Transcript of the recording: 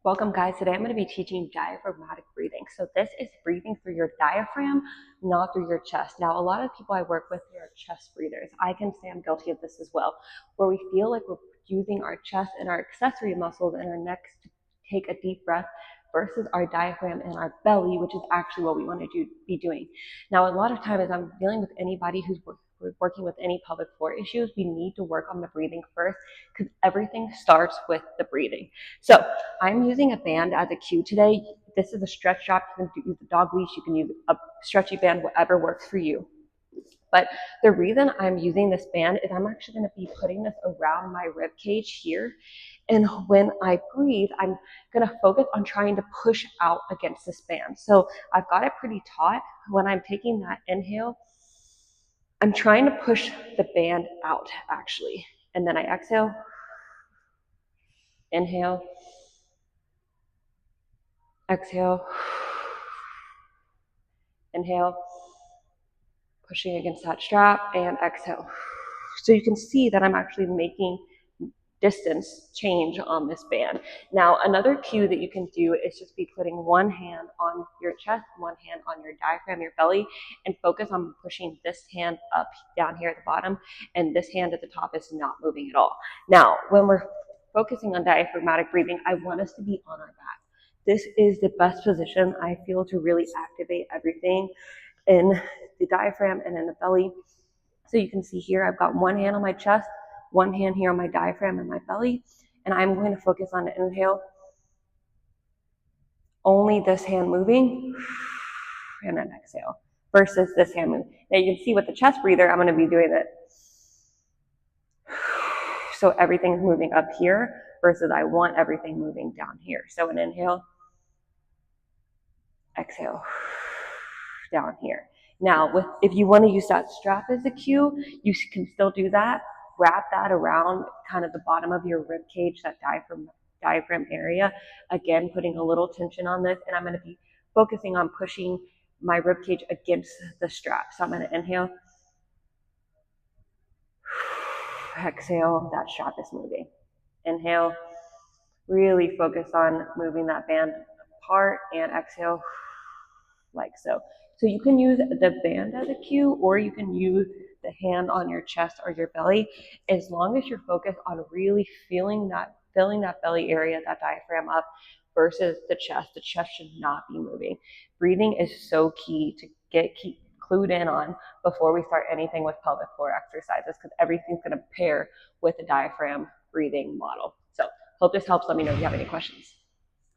Welcome guys, today I'm going to be teaching diaphragmatic breathing. So this is breathing through your diaphragm, not through your chest. Now a lot of people I work with are chest breathers. I can say I'm guilty of this as well, where we feel like we're using our chest and our accessory muscles and our necks to take a deep breath versus our diaphragm and our belly, which is actually what we want to be doing. Now a lot of times I'm dealing with anybody who's working with any pelvic floor issues, we need to work on the breathing first because everything starts with the breathing. So I'm using a band as a cue today. This is a stretch strap. You can use a dog leash. You can use a stretchy band, whatever works for you. But the reason I'm using this band is I'm actually going to be putting this around my rib cage here. And when I breathe, I'm going to focus on trying to push out against this band. So I've got it pretty taut. When I'm taking that inhale, I'm trying to push the band out actually. And then I exhale, inhale, exhale, inhale, pushing against that strap, and exhale. So you can see that I'm actually making distance change on this band. Now, another cue that you can do is just be putting one hand on your chest, one hand on your diaphragm, your belly, and focus on pushing this hand up down here at the bottom, and this hand at the top is not moving at all. Now, when we're focusing on diaphragmatic breathing, I want us to be on our back. This is the best position I feel to really activate everything in the diaphragm and in the belly. So you can see here, I've got one hand on my chest, one hand here on my diaphragm and my belly, and I'm going to focus on the inhale. Only this hand moving, and then exhale, versus this hand moving. Now you can see with the chest breather, I'm going to be doing it. So everything's moving up here, versus I want everything moving down here. So an inhale, exhale, down here. Now, if you want to use that strap as a cue, you can still do that. Wrap that around kind of the bottom of your rib cage, that diaphragm area. Again, putting a little tension on this, and I'm going to be focusing on pushing my rib cage against the strap. So I'm going to inhale, exhale, that strap is moving. Inhale, really focus on moving that band apart, and exhale, like so. So you can use the band as a cue, or you can use the hand on your chest or your belly, as long as you're focused on really filling that belly area, that diaphragm up, versus the chest. The chest should not be moving. Breathing is so key to keep clued in on before we start anything with pelvic floor exercises, because everything's going to pair with the diaphragm breathing model. So hope this helps. Let me know if you have any questions.